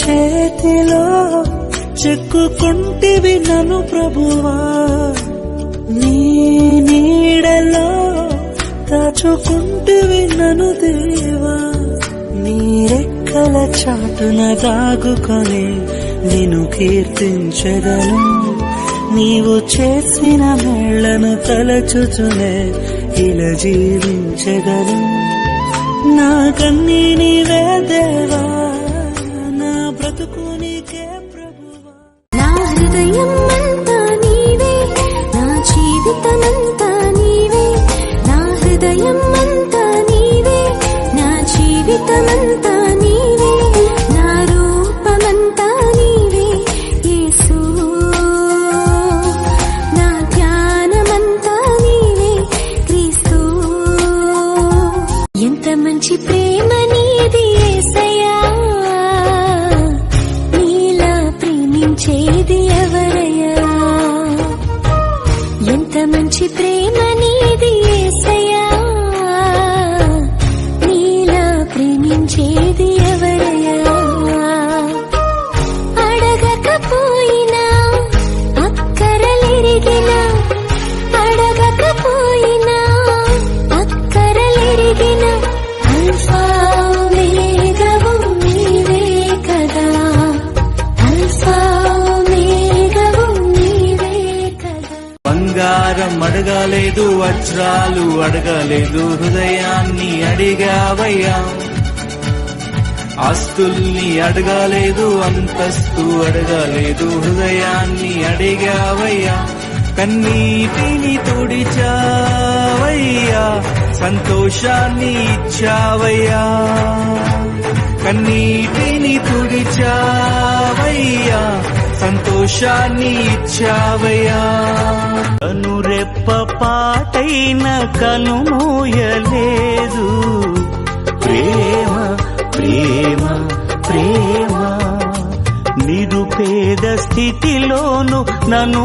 చేతిలో చెక్కుకుంటివి నన్ను ప్రభువా, నీ నీడలో దాచుకుంటివి నన్ను దేవా. నీ రెక్కల చాటున దాగుకొని నిన్ను కీర్తించెదను, నీవు చేసిన మేళ్లను తలచుచునే ఇలా జీవించెదను. నా కన్నీ నీవే దేవా, నా బ్రతుకు నీకే ప్రభువా. నా హృదయం అంతా నీవే, నా జీవితమంతా నీవే. నా హృదయం అంతా నీవే, నా జీవితమంతా నీవే. నా రూపమంతా నీవే యేసు, నా ధ్యానమంతా నీవే క్రీస్తు. ఎంత మంచి ప్రేమ నీది యేసయ్యా, నీలా ప్రేమించేది ఎవరయ్యా. ఎంత మంచి ప్రేమ నీది యేసయ్యా, నీలా ప్రేమించేది ఎవరయ్యా. అడగకపోయినా అక్కరలెరిగినా, అడగకపోయినా అక్కరలెరిగినా, అల్ఫా ఓమేగావు నీవే కదా, అల్ఫా ఓమేగావు నీవే కదా. బంగారం అడగలేదు, వజ్రాలు అడగలేదు, హృదయాన్ని అడిగావయ్యా. ఆస్తుల్ని అడగలేదు, అంతస్తు అడగలేదు, హృదయాన్ని అడిగావయ్యా. కన్నీటిని తుడిచావయ్యా, సంతోషాన్ని ఇచ్చావయ్యా. కన్నీటిని తుడిచావయ్యా, సంతోషాన్ని ఇచ్చావయ్యా. కనురెప్ప పాటైన కనుమూయలేదు, ప్రేమ ప్రేమ ప్రేమ. నిరుపేద స్థితిలోను నన్ను